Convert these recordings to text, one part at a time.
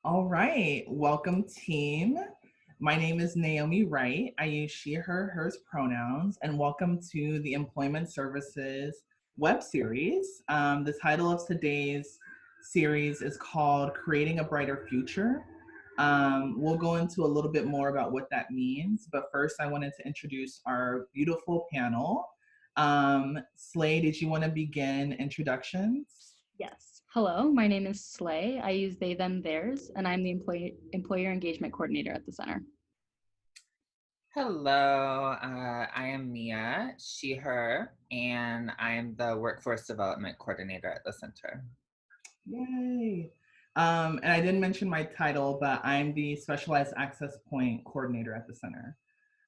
All right, welcome team. My name is Naomi Wright. I use she, her, hers pronouns, and welcome to the Employment Services web series. The title of today's series is called Creating a Brighter Future. We'll go into a little bit more about what that means, but first I wanted to introduce our beautiful panel. Slay, did you want to begin introductions? Yes. Hello, my name is Slay. I use they, them, theirs, and I'm the employer engagement coordinator at the center. Hello, I am Mia, she, her, and I am the Workforce Development Coordinator at the center. Yay. And I didn't mention my title, but I'm the Specialized Access Point Coordinator at the center.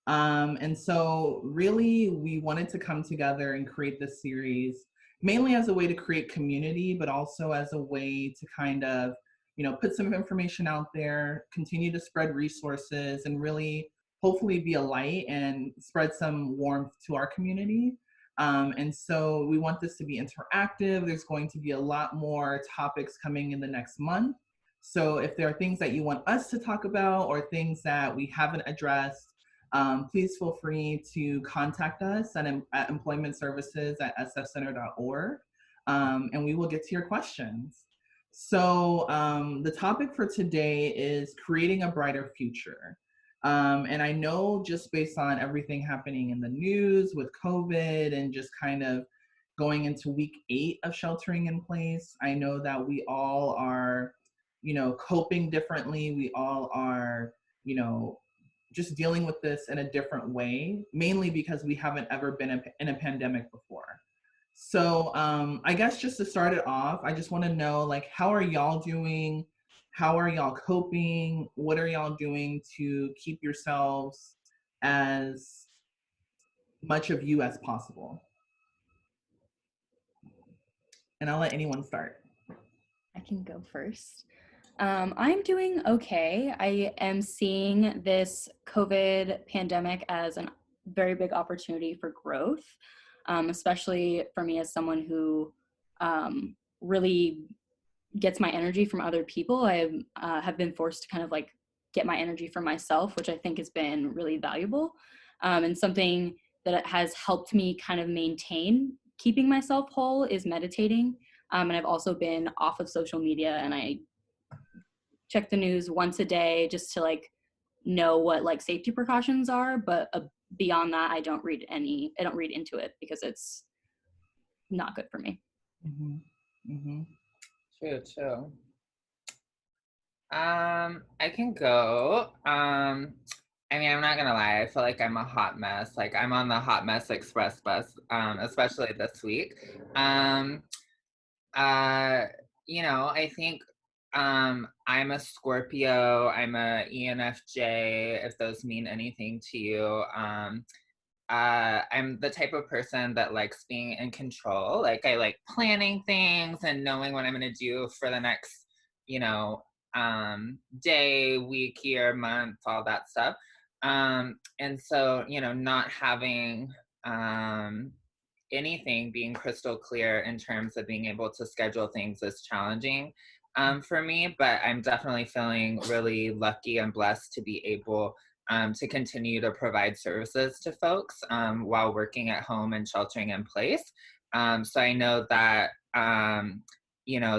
And so really we wanted to come together and create this series mainly as a way to create community, but also as a way to kind of, put some information out there, continue to spread resources and really hopefully be a light and spread some warmth to our community. And so we want this to be interactive. There's going to be a lot more topics coming in the next month. So if there are things that you want us to talk about or things that we haven't addressed, please feel free to contact us at employmentservices@sfcenter.org, and we will get to your questions. So the topic for today is creating a brighter future. And I know just based on everything happening in the news with COVID and just kind of going into week 8 of sheltering in place, I know that we all are, coping differently. We all are, just dealing with this in a different way, mainly because we haven't ever been in a pandemic before. So I guess just to start it off, I just want to know, like, how are y'all doing? How are y'all coping? What are y'all doing to keep yourselves as much of you as possible? And I'll let anyone start. I can go first. I'm doing okay. I am seeing this COVID pandemic as a very big opportunity for growth, especially for me as someone who really gets my energy from other people. I have been forced to kind of like get my energy from myself, which I think has been really valuable, and something that has helped me kind of maintain keeping myself whole is meditating. And I've also been off of social media, and I check the news once a day just to like know what like safety precautions are. But beyond that, I don't read into it because it's not good for me. Mm-hmm. Mm-hmm. True. I can go. I mean, I'm not gonna lie, I feel like I'm a hot mess. Like I'm on the hot mess express bus, especially this week. Um, I think I'm a Scorpio, I'm a ENFJ, if those mean anything to you. I'm the type of person that likes being in control. Like I like planning things and knowing what I'm gonna do for the next, you know, day, week, year, month, all that stuff. And so, not having anything being crystal clear in terms of being able to schedule things is challenging for me, but I'm definitely feeling really lucky and blessed to be able to continue to provide services to folks while working at home and sheltering in place. So I know that,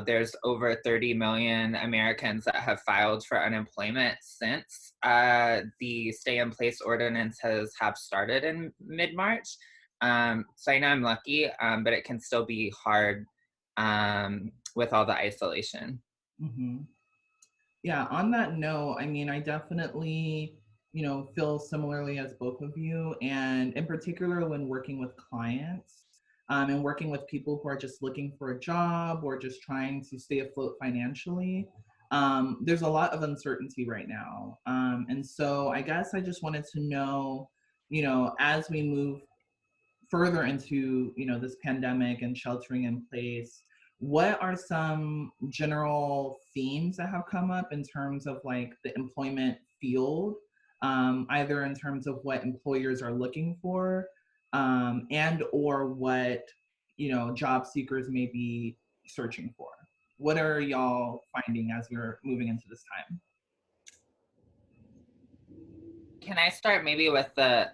there's over 30 million Americans that have filed for unemployment since the stay in place ordinances have started in mid-March. So I know I'm lucky, but it can still be hard with all the isolation. Mm-hmm. Yeah, on that note, I mean, I definitely, feel similarly as both of you. And in particular, when working with clients and working with people who are just looking for a job or just trying to stay afloat financially, there's a lot of uncertainty right now. And so I guess I just wanted to know, as we move further into this pandemic and sheltering in place, what are some general themes that have come up in terms of like the employment field, either in terms of what employers are looking for, and or what job seekers may be searching for? What are y'all finding as we're moving into this time? Can I start maybe with the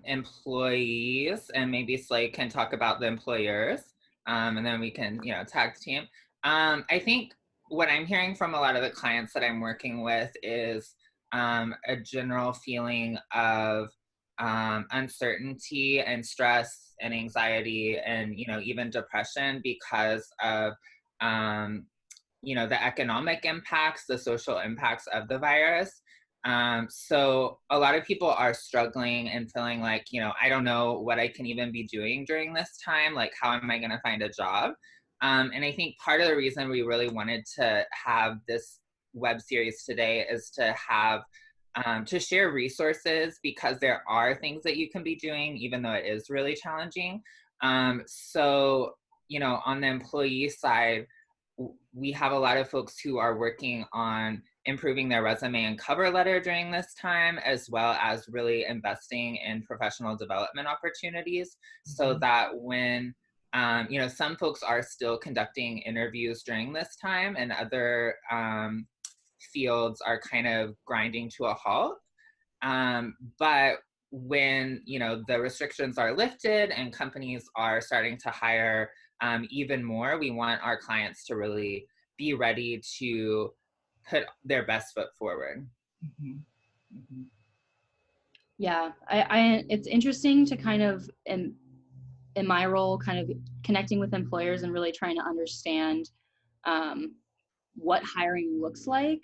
employees, and maybe Slade can talk about the employers, and then we can, tag team. I think what I'm hearing from a lot of the clients that I'm working with is a general feeling of uncertainty and stress and anxiety and, even depression because of, the economic impacts, the social impacts of the virus. So a lot of people are struggling and feeling like, I don't know what I can even be doing during this time. Like, how am I going to find a job? And I think part of the reason we really wanted to have this web series today is to have to share resources, because there are things that you can be doing, even though it is really challenging. So, on the employee side, we have a lot of folks who are working on improving their resume and cover letter during this time, as well as really investing in professional development opportunities, so that when some folks are still conducting interviews during this time, and other fields are kind of grinding to a halt. But when the restrictions are lifted and companies are starting to hire even more, we want our clients to really be ready to put their best foot forward. Mm-hmm. Mm-hmm. Yeah, I it's interesting to kind of in my role, kind of connecting with employers and really trying to understand what hiring looks like.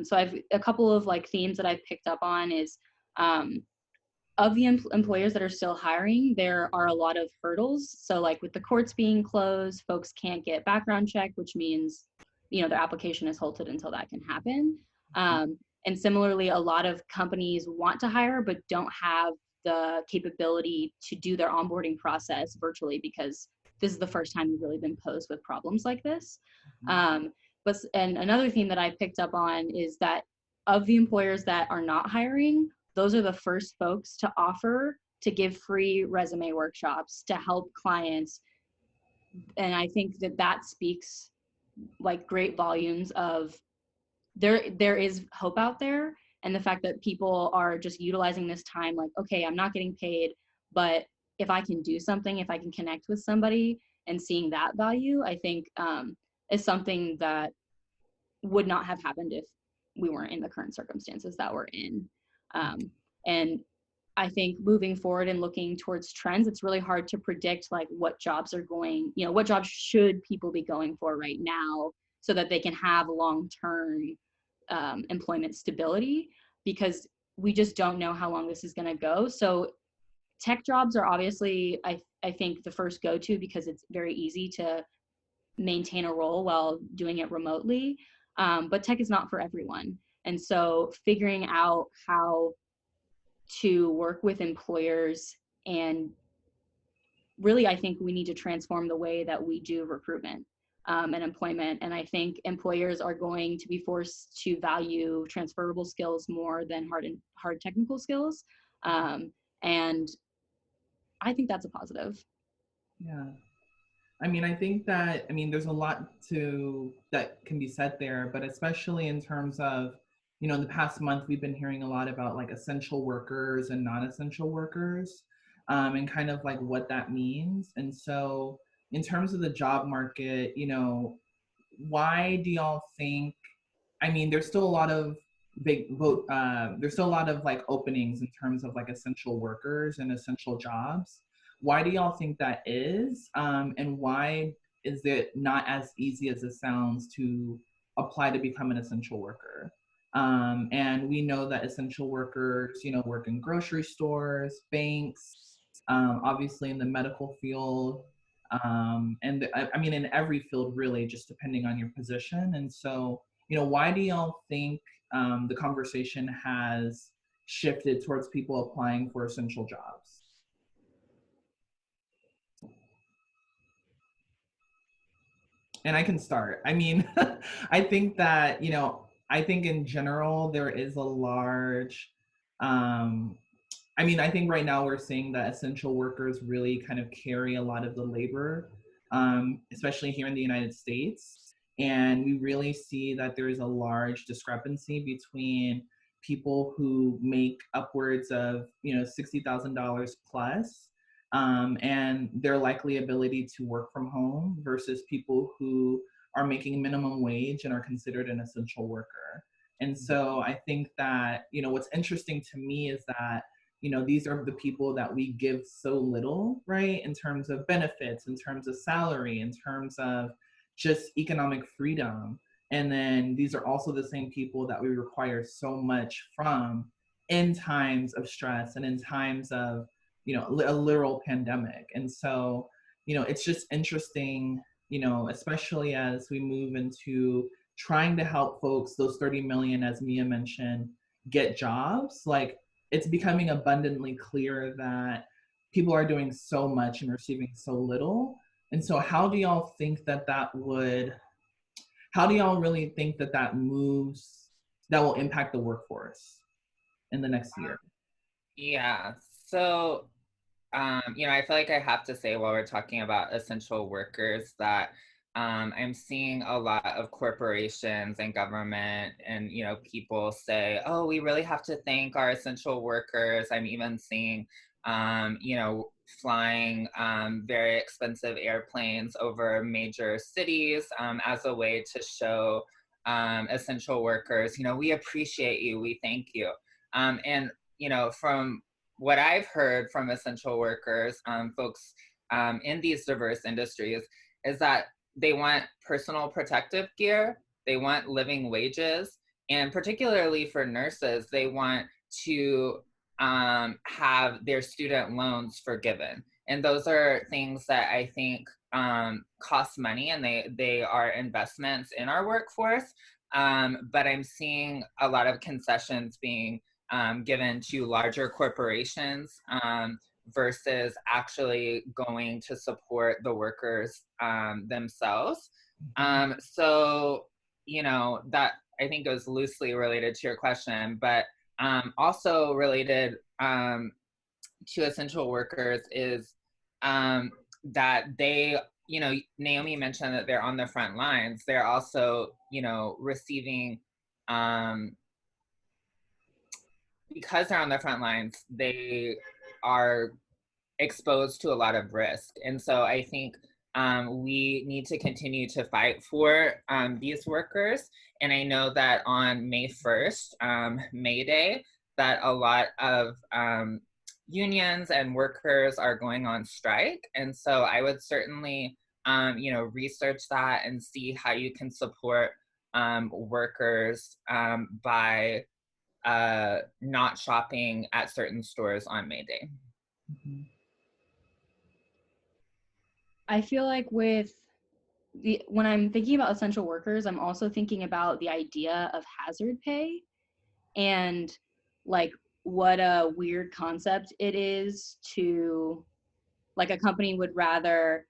So I've a couple of like themes that I've picked up on is of the employers that are still hiring, there are a lot of hurdles. So like with the courts being closed, folks can't get background check, which means, their application is halted until that can happen. And similarly, a lot of companies want to hire, but don't have the capability to do their onboarding process virtually, because this is the first time we've really been posed with problems like this. And another theme that I picked up on is that of the employers that are not hiring, those are the first folks to offer to give free resume workshops to help clients. And I think that speaks like great volumes of there is hope out there, and the fact that people are just utilizing this time like, okay, I'm not getting paid, but if I can do something, if I can connect with somebody and seeing that value, I think is something that would not have happened if we weren't in the current circumstances that we're in. And I think moving forward and looking towards trends, it's really hard to predict like what jobs are going, what jobs should people be going for right now so that they can have long-term employment stability, because we just don't know how long this is going to go. So tech jobs are obviously, I think, the first go-to, because it's very easy to maintain a role while doing it remotely. But tech is not for everyone. And so figuring out how to work with employers, and really, I think we need to transform the way that we do recruitment and employment. And I think employers are going to be forced to value transferable skills more than hard technical skills. And I think that's a positive. Yeah. I think that, there's a lot that can be said there, but especially in terms of, in the past month, we've been hearing a lot about like essential workers and non-essential workers, and kind of like what that means. And so in terms of the job market, why do y'all think, there's still a lot of there's still a lot of like openings in terms of like essential workers and essential jobs. Why do y'all think that is? And why is it not as easy as it sounds to apply to become an essential worker? And we know that essential workers, work in grocery stores, banks, obviously in the medical field, and in every field really, just depending on your position. And so, why do y'all think the conversation has shifted towards people applying for essential jobs? And I can start. I think that, I think in general, there is a large, I think right now we're seeing that essential workers really kind of carry a lot of the labor, especially here in the United States. And we really see that there is a large discrepancy between people who make upwards of, $60,000 plus, and their likely ability to work from home versus people who are making minimum wage and are considered an essential worker. And so I think that, what's interesting to me is that, these are the people that we give so little, right? In terms of benefits, in terms of salary, in terms of just economic freedom. And then these are also the same people that we require so much from in times of stress and in times of, a literal pandemic. And so, it's just interesting, especially as we move into trying to help folks, those 30 million, as Mia mentioned, get jobs. Like, it's becoming abundantly clear that people are doing so much and receiving so little. And so how do y'all really think that moves, that will impact the workforce in the next year? Yeah. So, I feel like I have to say, while we're talking about essential workers, that I'm seeing a lot of corporations and government and, people say, oh, we really have to thank our essential workers. I'm even seeing, flying very expensive airplanes over major cities as a way to show essential workers, we appreciate you, we thank you. And, from what I've heard from essential workers, folks in these diverse industries, is that they want personal protective gear, they want living wages, and particularly for nurses, they want to have their student loans forgiven. And those are things that I think cost money, and they are investments in our workforce. But I'm seeing a lot of concessions being given to larger corporations versus actually going to support the workers themselves. So, that I think goes loosely related to your question, but also related to essential workers is that they, Naomi mentioned that they're on the front lines. They're also, receiving, because they're on the front lines, they are exposed to a lot of risk. And so I think we need to continue to fight for these workers. And I know that on May 1st, May Day, that a lot of unions and workers are going on strike. And so I would certainly, research that and see how you can support workers by not shopping at certain stores on May Day. Mm-hmm. I feel like when I'm thinking about essential workers, I'm also thinking about the idea of hazard pay, and like what a weird concept it is to, like, a company would rather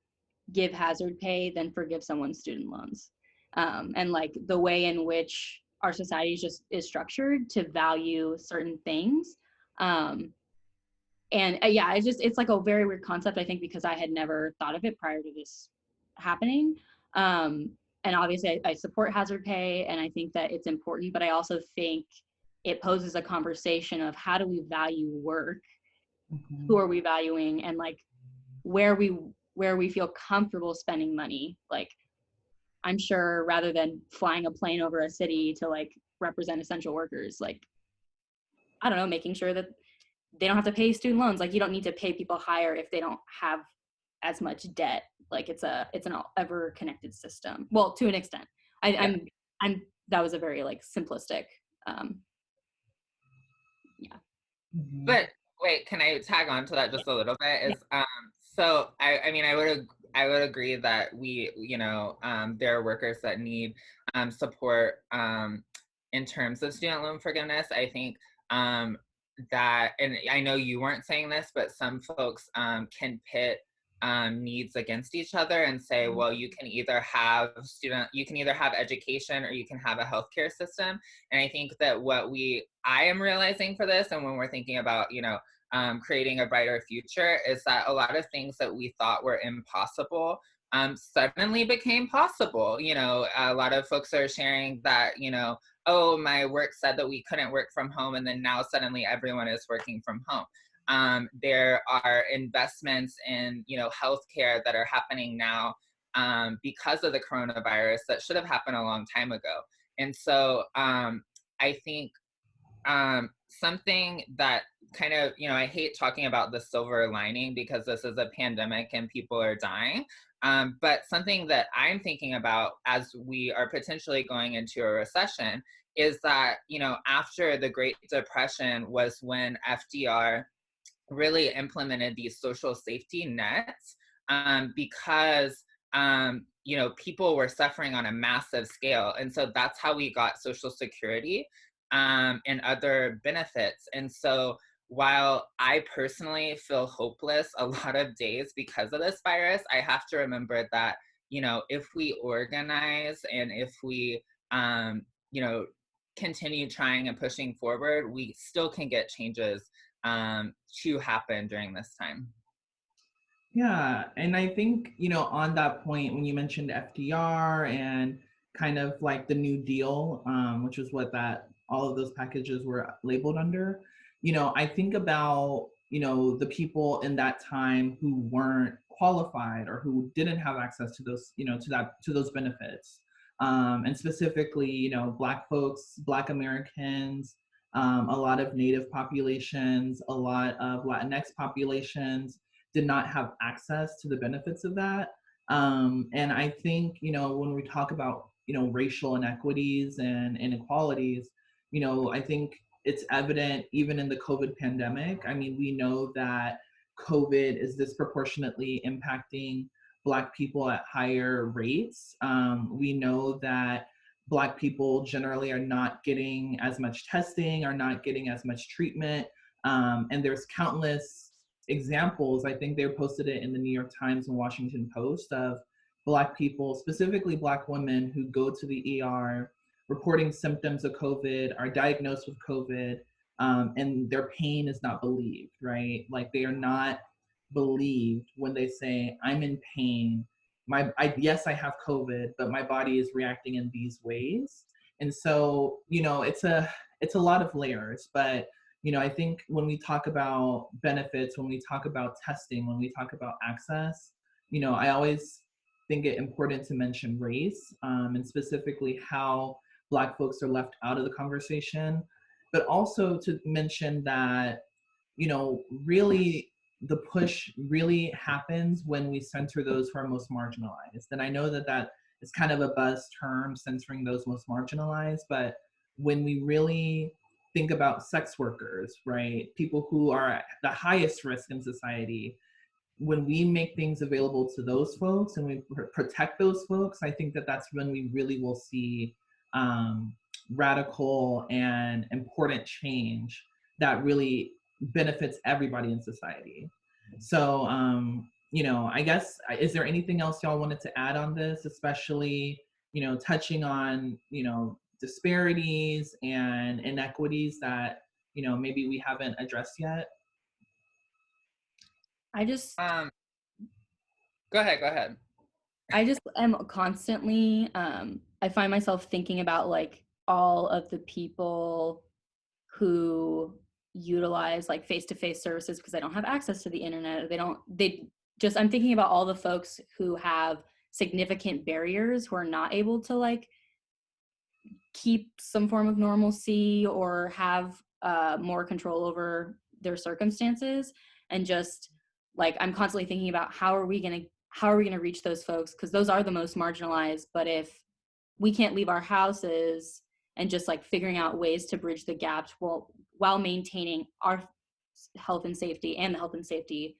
give hazard pay than forgive someone's student loans. And like the way in which our society is structured to value certain things. And yeah, it's like a very weird concept, I think, because I had never thought of it prior to this happening. And obviously I support hazard pay, and I think that it's important, but I also think it poses a conversation of how do we value work, who are we valuing, and like where we feel comfortable spending money. Like, I'm sure rather than flying a plane over a city to like represent essential workers, like, I don't know, making sure that they don't have to pay student loans. Like, you don't need to pay people higher if they don't have as much debt. Like, it's an ever connected system. Well, to an extent. I'm that was a very like simplistic. Yeah. But wait, can I tag on to that just a little bit? So I mean, I would agree that we, there are workers that need support in terms of student loan forgiveness. I think that, and I know you weren't saying this, but some folks can pit needs against each other and say, well, you can either have education or you can have a healthcare system. And I think that I am realizing for this, and when we're thinking about, creating a brighter future, is that a lot of things that we thought were impossible suddenly became possible. You know, a lot of folks are sharing that, you know, oh, my work said that we couldn't work from home, and then now suddenly everyone is working from home. There are investments in, you know, healthcare that are happening now because of the coronavirus that should have happened a long time ago. And so I think something that kind of, you know, I hate talking about the silver lining because this is a pandemic and people are dying. But something that I'm thinking about as we are potentially going into a recession is that, you know, after the Great Depression was when FDR really implemented these social safety nets because you know, people were suffering on a massive scale, and so that's how we got Social Security and other benefits. And so while I personally feel hopeless a lot of days because of this virus, I have to remember that, you know, if we organize and if we you know, continue trying and pushing forward, we still can get changes to happen during this time. Yeah, and I think, you know, on that point, when you mentioned FDR and kind of like the New Deal, which is what that all of those packages were labeled under, you know, I think about, you know, the people in that time who weren't qualified or who didn't have access to those, you know, to those benefits. And specifically, you know, Black folks, Black Americans, a lot of Native populations, a lot of Latinx populations did not have access to the benefits of that. And I think, you know, when we talk about, you know, racial inequities and inequalities, you know, I think it's evident even in the COVID pandemic. I mean, we know that COVID is disproportionately impacting Black people at higher rates. We know that Black people generally are not getting as much testing, are not getting as much treatment. And there's countless examples. I think they posted it in the New York Times and Washington Post of Black people, specifically Black women who go to the ER reporting symptoms of COVID, are diagnosed with COVID, and their pain is not believed, right? Like they are not believed when they say, I'm in pain. Yes, I have COVID, but my body is reacting in these ways. And so, you know, it's a lot of layers, but you know, I think when we talk about benefits, when we talk about testing, when we talk about access, you know, I always think it important to mention race and specifically how Black folks are left out of the conversation, but also to mention that, you know, really the push really happens when we center those who are most marginalized. And I know that that is kind of a buzz term, censoring those most marginalized, but when we really think about sex workers, right? People who are at the highest risk in society, when we make things available to those folks and we protect those folks, I think that that's when we really will see radical and important change that really benefits everybody in society. So, you know, I guess, is there anything else y'all wanted to add on this, especially, you know, touching on, you know, disparities and inequities that, you know, maybe we haven't addressed yet? I just Um, Go ahead, go ahead. I just am constantly I find myself thinking about like all of the people who utilize like face-to-face services because they don't have access to the internet, or they just I'm thinking about all the folks who have significant barriers, who are not able to like keep some form of normalcy or have more control over their circumstances. And just like I'm constantly thinking about how are we going to reach those folks, because those are the most marginalized. But if we can't leave our houses, and just like figuring out ways to bridge the gaps while maintaining our health and safety and the health and safety,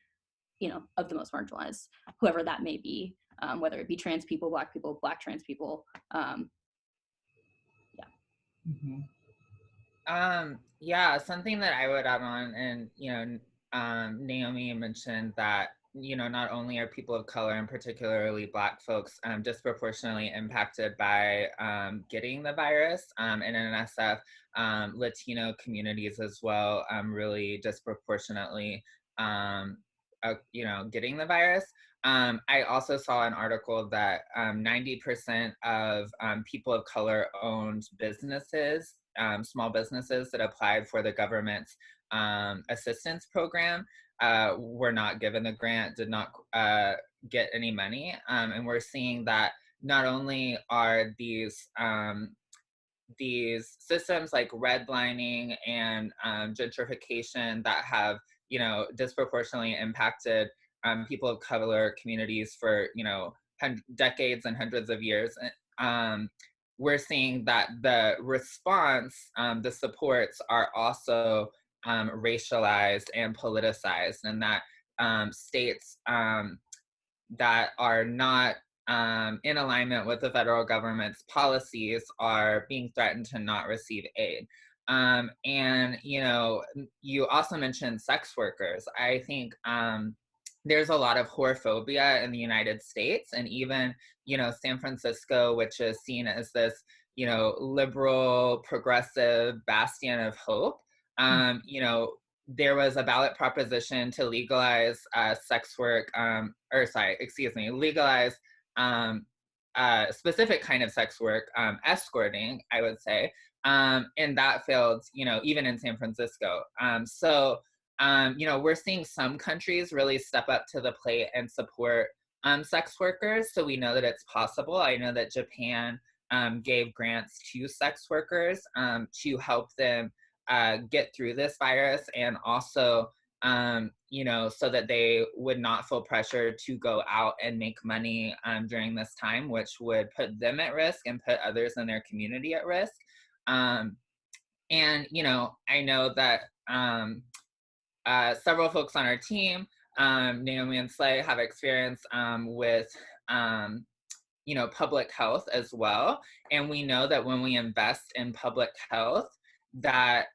you know, of the most marginalized, whoever that may be, whether it be trans people, black trans people. Yeah. Mm-hmm. Yeah, something that I would add on, and you know, Naomi mentioned that, you know, not only are people of color and particularly Black folks disproportionately impacted by getting the virus, and in NSF, Latino communities as well, really disproportionately, you know, getting the virus. I also saw an article that 90% of people of color owned businesses, small businesses that applied for the government's assistance program were not given the grant, did not get any money. And we're seeing that not only are these systems like redlining and gentrification that have, disproportionately impacted people of color communities for, decades and hundreds of years. Um, we're seeing that the response, the supports are also racialized and politicized, and that states that are not in alignment with the federal government's policies are being threatened to not receive aid. And, you also mentioned sex workers. I think there's a lot of whorephobia in the United States, and even, San Francisco, which is seen as this, liberal, progressive bastion of hope. There was a ballot proposition to legalize sex work, legalize specific kind of sex work, escorting, I would say, and that failed, even in San Francisco. We're seeing some countries really step up to the plate and support sex workers, so we know that it's possible. I know that Japan gave grants to sex workers to help them get through this virus, and also, so that they would not feel pressure to go out and make money during this time, which would put them at risk and put others in their community at risk. And, I know that several folks on our team, Naomi and Slay, have experience with public health as well. And we know that when we invest in public health, that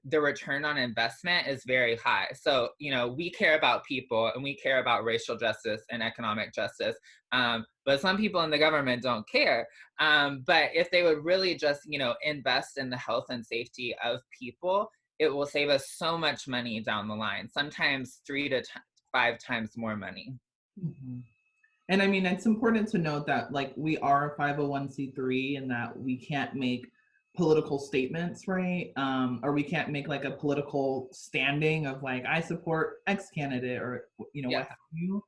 the return on investment is very high. So, we care about people and we care about racial justice and economic justice. But some people in the government don't care. But if they would really just, invest in the health and safety of people, it will save us so much money down the line, sometimes 3 to 5 times more money. Mm-hmm. And I mean, it's important to note that like we are a 501c3 and that we can't make political statements, right? Or we can't make like a political standing of like, I support X candidate or, Yes. what have you.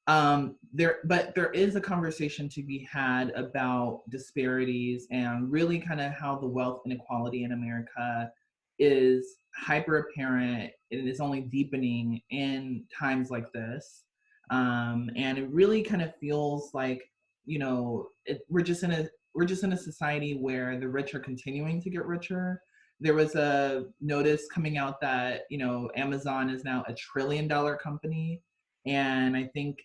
But there is a conversation to be had about disparities and really kind of how the wealth inequality in America is hyper apparent and is only deepening in times like this. And it really kind of feels like, we're just in a society where the rich are continuing to get richer. There was a notice coming out that, Amazon is now $1 trillion company. And I think,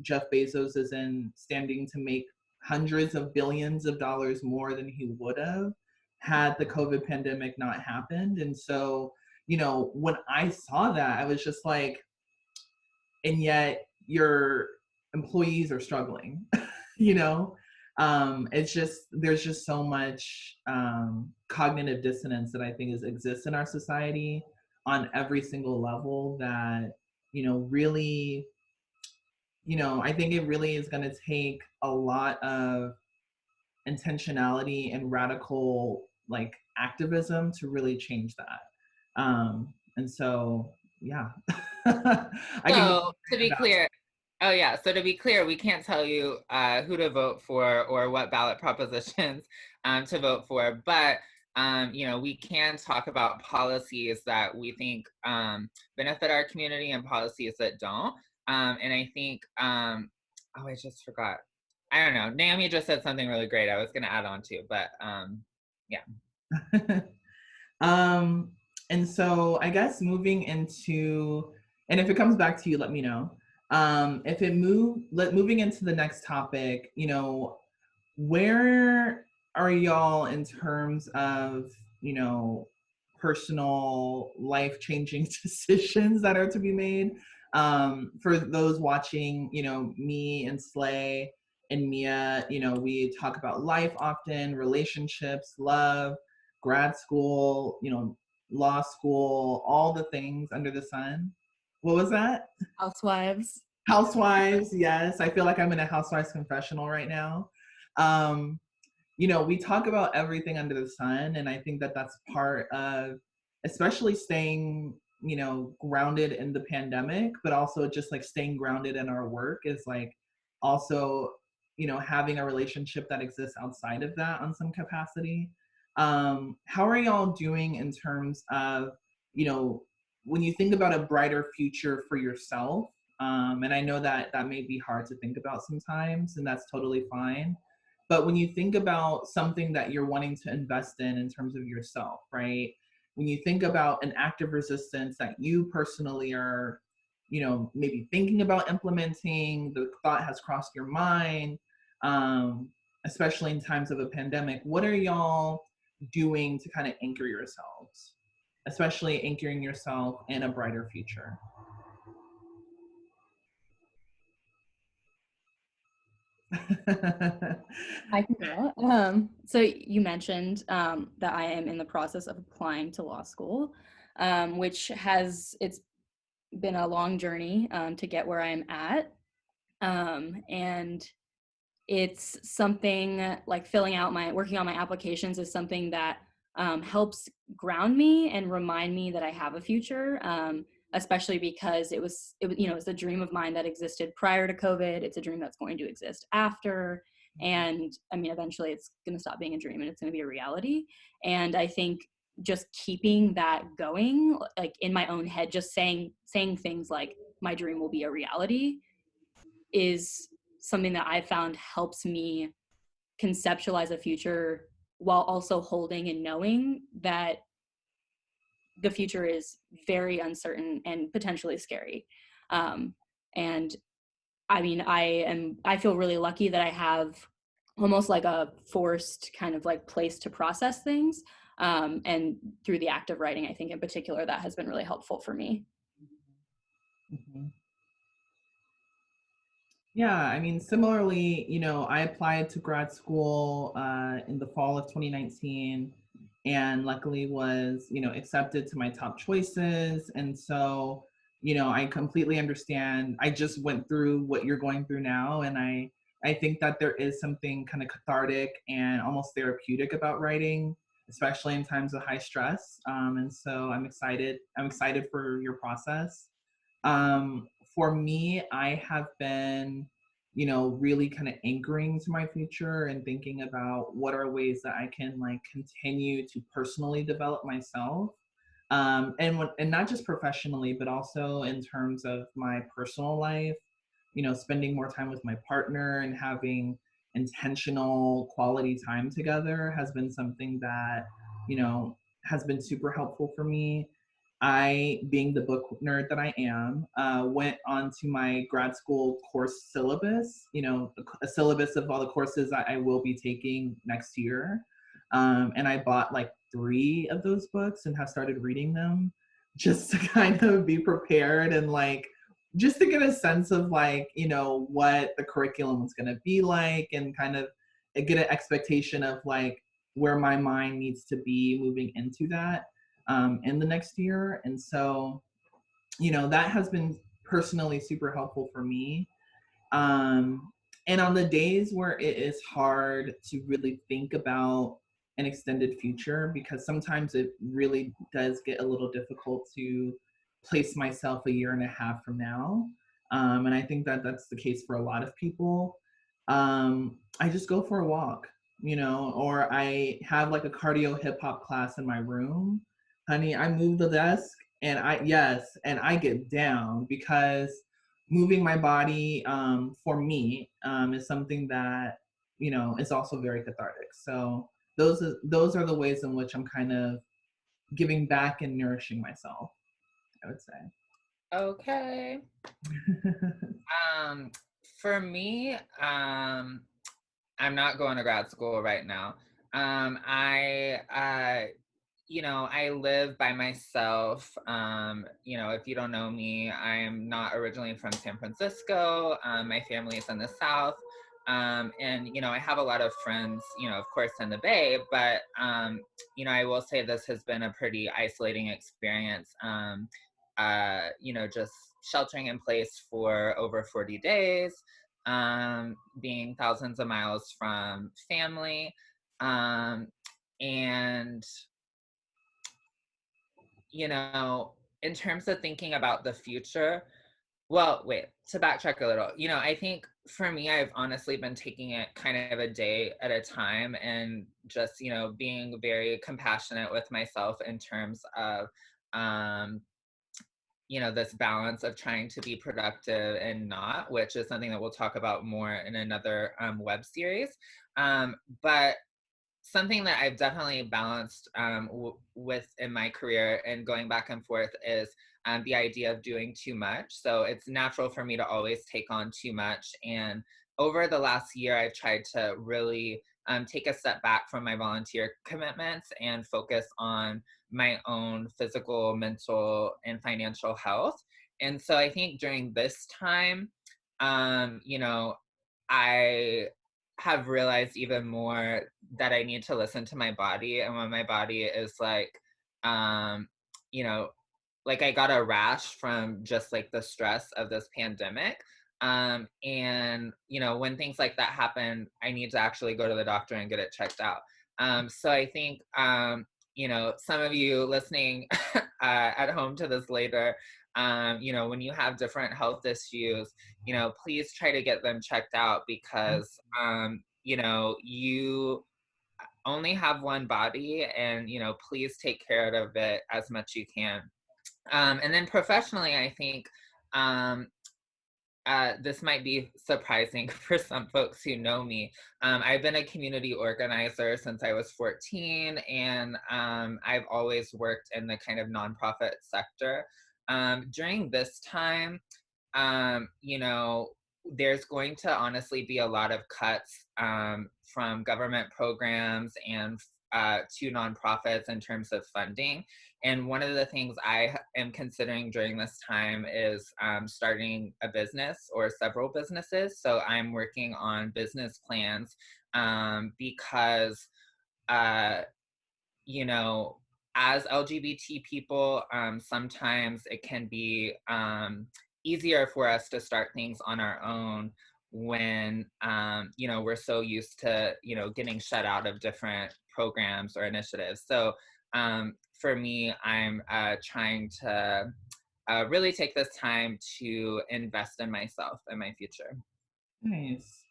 Jeff Bezos is standing to make hundreds of billions of dollars more than he would have had the COVID pandemic not happened. And so, when I saw that, I was just like, and yet your employees are struggling, it's just, there's just so much cognitive dissonance that I think exists in our society on every single level that, really, I think it really is going to take a lot of intentionality and radical like activism to really change that. And so, yeah. So to be clear, so to be clear, we can't tell you who to vote for or what ballot propositions to vote for, but we can talk about policies that we think benefit our community and policies that don't. And I think, I just forgot. I don't know. Naomi just said something really great I was going to add on to, but yeah. And so I guess moving into, and if it comes back to you, let me know. Moving into the next topic, where are y'all in terms of, personal life-changing decisions that are to be made? For those watching, me and Slay and Mia, we talk about life often, relationships, love, grad school, law school, all the things under the sun. What was that? Housewives. Housewives, yes. I feel like I'm in a housewives confessional right now. Um, we talk about everything under the sun, and I think that that's part of, especially staying, grounded in the pandemic, but also just like staying grounded in our work is like also, having a relationship that exists outside of that on some capacity. How are y'all doing in terms of, you know, when you think about a brighter future for yourself? And I know that that may be hard to think about sometimes, and that's totally fine. But when you think about something that you're wanting to invest in terms of yourself, right? When you think about an act of resistance that you personally are, maybe thinking about implementing, the thought has crossed your mind, um, especially in times of a pandemic, what are y'all doing to kind of anchor yourselves, especially anchoring yourself in a brighter future? I can go. So you mentioned that I am in the process of applying to law school, which it's been a long journey to get where I'm at. And it's something like working on my applications is something that helps ground me and remind me that I have a future. Especially because it's a dream of mine that existed prior to COVID. It's a dream that's going to exist after. And I mean, eventually it's going to stop being a dream and it's going to be a reality. And I think just keeping that going, like in my own head, just saying things like my dream will be a reality is something that I found helps me conceptualize a future while also holding and knowing that the future is very uncertain and potentially scary. And I mean, I feel really lucky that I have almost like a forced kind of like place to process things. And through the act of writing, I think in particular, that has been really helpful for me. Mhm. Yeah, I mean, similarly, I applied to grad school in the fall of 2019 and luckily was, accepted to my top choices. And so, I completely understand. I just went through what you're going through now. And I think that there is something kind of cathartic and almost therapeutic about writing, especially in times of high stress. And so I'm excited. I'm excited for your process. For me, I have been, really kind of anchoring to my future and thinking about what are ways that I can like continue to personally develop myself. And not just professionally, but also in terms of my personal life, spending more time with my partner and having intentional quality time together has been something that, has been super helpful for me. I, being the book nerd that I am, went onto my grad school course syllabus, a syllabus of all the courses I will be taking next year. And I bought like 3 of those books and have started reading them just to kind of be prepared and like, just to get a sense of like, what the curriculum is going to be like and kind of get an expectation of like where my mind needs to be moving into that in the next year. And so, that has been personally super helpful for me. Um, and on the days where it is hard to really think about an extended future, because sometimes it really does get a little difficult to place myself a year and a half from now. And I think that that's the case for a lot of people. I just go for a walk, or I have like a cardio hip hop class in my room. Honey, I move the desk and I get down because moving my body for me is something that is also very cathartic. So those are the ways in which I'm kind of giving back and nourishing myself, I would say. Okay. For me, I'm not going to grad school right now. I live by myself. If you don't know me, I'm not originally from San Francisco. My family is in the South. And I have a lot of friends, of course, in the Bay, but, I will say this has been a pretty isolating experience. just sheltering in place for over 40 days, being thousands of miles from family. And, in terms of thinking about the future, well, wait, to backtrack a little, I think for me, I've honestly been taking it kind of a day at a time and just, being very compassionate with myself in terms of, um, this balance of trying to be productive and not, which is something that we'll talk about more in another web series. But something that I've definitely balanced with in my career and going back and forth is the idea of doing too much. So it's natural for me to always take on too much. And over the last year, I've tried to really take a step back from my volunteer commitments and focus on my own physical, mental, and financial health. And so I think during this time, I have realized even more that I need to listen to my body. And when my body is um, you know, like I got a rash from just like the stress of this pandemic. And, when things like that happen, I need to actually go to the doctor and get it checked out. So I think, some of you listening at home to this later, when you have different health issues, please try to get them checked out because, you only have one body and, please take care of it as much you can. And then professionally, I think this might be surprising for some folks who know me. I've been a community organizer since I was 14, and I've always worked in the kind of nonprofit sector. During this time, there's going to honestly be a lot of cuts from government programs and to nonprofits in terms of funding. And one of the things I am considering during this time is starting a business or several businesses. So I'm working on business plans because, as LGBT people, sometimes it can be easier for us to start things on our own when, we're so used to, getting shut out of different programs or initiatives. So for me, I'm trying to really take this time to invest in myself and my future. Nice.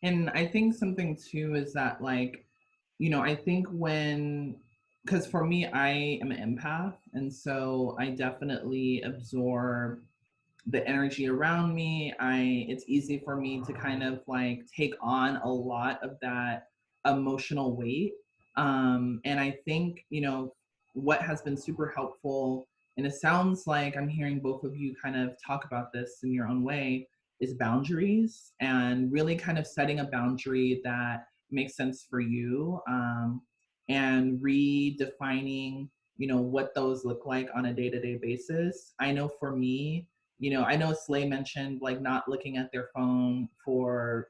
And I think something too is that I think because for me, I am an empath. And so I definitely absorb the energy around me. It's easy for me to kind of take on a lot of that emotional weight. And I think, what has been super helpful, and it sounds like I'm hearing both of you kind of talk about this in your own way, is boundaries and really kind of setting a boundary that makes sense for you, and redefining, what those look like on a day-to-day basis. I know for me, I know Slay mentioned not looking at their phone for,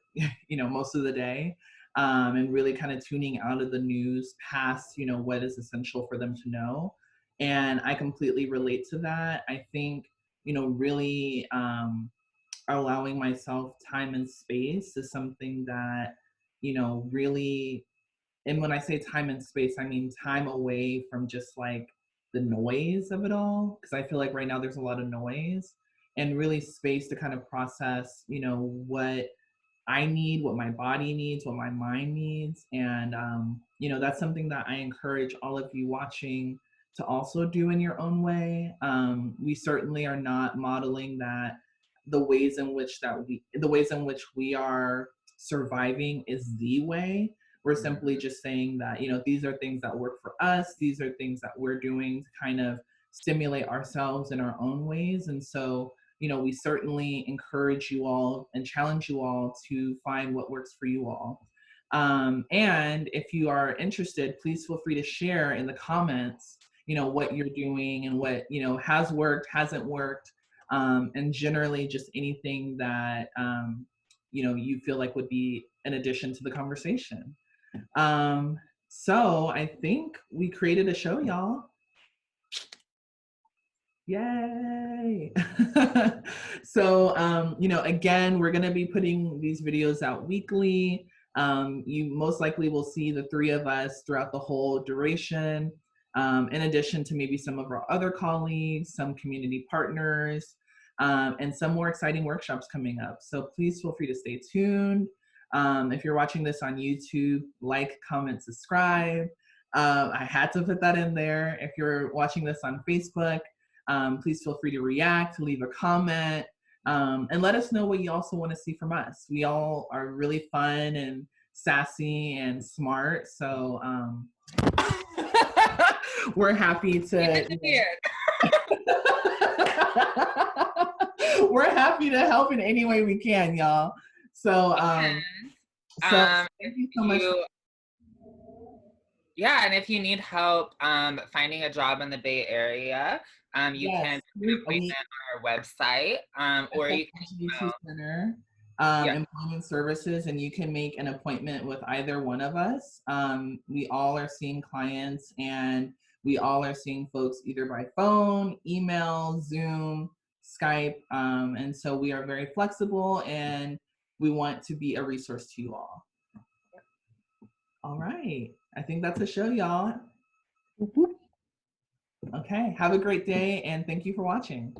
most of the day, and really kind of tuning out of the news past, what is essential for them to know. And I completely relate to that. I think, really allowing myself time and space is something that, really, and when I say time and space, I mean time away from just the noise of it all. Because I feel like right now there's a lot of noise, and really space to kind of process, what I need, what my body needs, what my mind needs. And, that's something that I encourage all of you watching to also do in your own way. We certainly are not modeling that the ways in which we are surviving is the way. We're simply just saying that, these are things that work for us. These are things that we're doing to kind of stimulate ourselves in our own ways. And so, we certainly encourage you all and challenge you all to find what works for you all. And if you are interested, please feel free to share in the comments, what you're doing and what, has worked, hasn't worked, and generally just anything that, you feel like would be an addition to the conversation. So I think we created a show, y'all. Yay. So, again, we're going to be putting these videos out weekly. You most likely will see the three of us throughout the whole duration, in addition to maybe some of our other colleagues, some community partners, and some more exciting workshops coming up. So please feel free to stay tuned. If you're watching this on YouTube, like, comment, subscribe. I had to put that in there. If you're watching this on Facebook, please feel free to react, leave a comment, and let us know what you also want to see from us. We all are really fun and sassy and smart, so we're happy to. We're happy to help in any way we can, y'all. So, thank you so much. Yeah, and if you need help finding a job in the Bay Area, you can book an appointment on our website, or you can Center, Employment Services, and you can make an appointment with either one of us. We all are seeing clients, and we all are seeing folks either by phone, email, Zoom, Skype, and so we are very flexible, and we want to be a resource to you all. All right. I think that's a show, y'all. Okay. Have a great day, and thank you for watching.